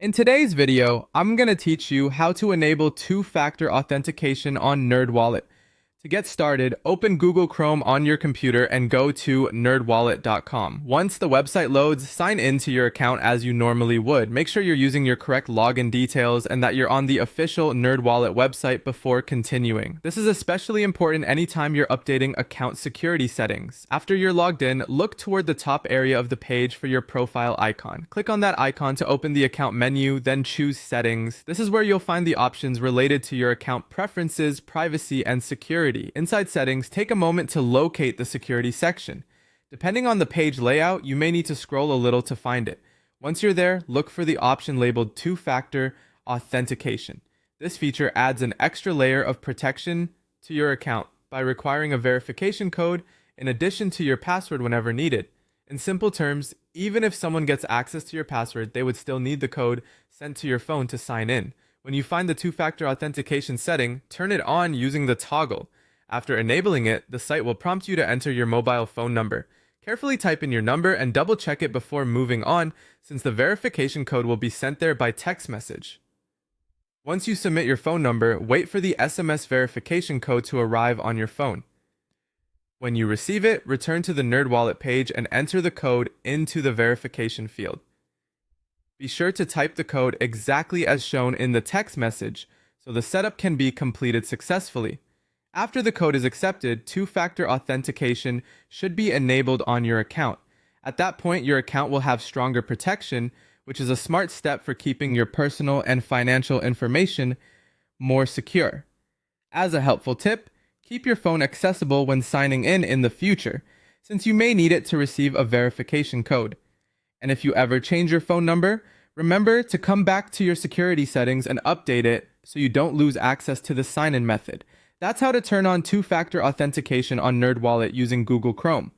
In today's video, I'm going to teach you how to enable two-factor authentication on NerdWallet. To get started, open Google Chrome on your computer and go to nerdwallet.com. Once the website loads, sign into your account as you normally would. Make sure you're using your correct login details and that you're on the official NerdWallet website before continuing. This is especially important anytime you're updating account security settings. After you're logged in, look toward the top area of the page for your profile icon. Click on that icon to open the account menu, then choose Settings. This is where you'll find the options related to your account preferences, privacy, and security. Inside Settings, take a moment to locate the security section. Depending on the page layout, you may need to scroll a little to find it. Once you're there, look for the option labeled Two-Factor Authentication. This feature adds an extra layer of protection to your account by requiring a verification code in addition to your password whenever needed. In simple terms, even if someone gets access to your password, they would still need the code sent to your phone to sign in. When you find the two-factor authentication setting, turn it on using the toggle. After enabling it, the site will prompt you to enter your mobile phone number. Carefully type in your number and double check it before moving on, since the verification code will be sent there by text message. Once you submit your phone number, wait for the SMS verification code to arrive on your phone. When you receive it, return to the NerdWallet page and enter the code into the verification field. Be sure to type the code exactly as shown in the text message so the setup can be completed successfully. After the code is accepted, two-factor authentication should be enabled on your account. At that point, your account will have stronger protection, which is a smart step for keeping your personal and financial information more secure. As a helpful tip, keep your phone accessible when signing in the future, since you may need it to receive a verification code. And if you ever change your phone number, remember to come back to your security settings and update it so you don't lose access to the sign-in method. That's how to turn on two-factor authentication on NerdWallet using Google Chrome.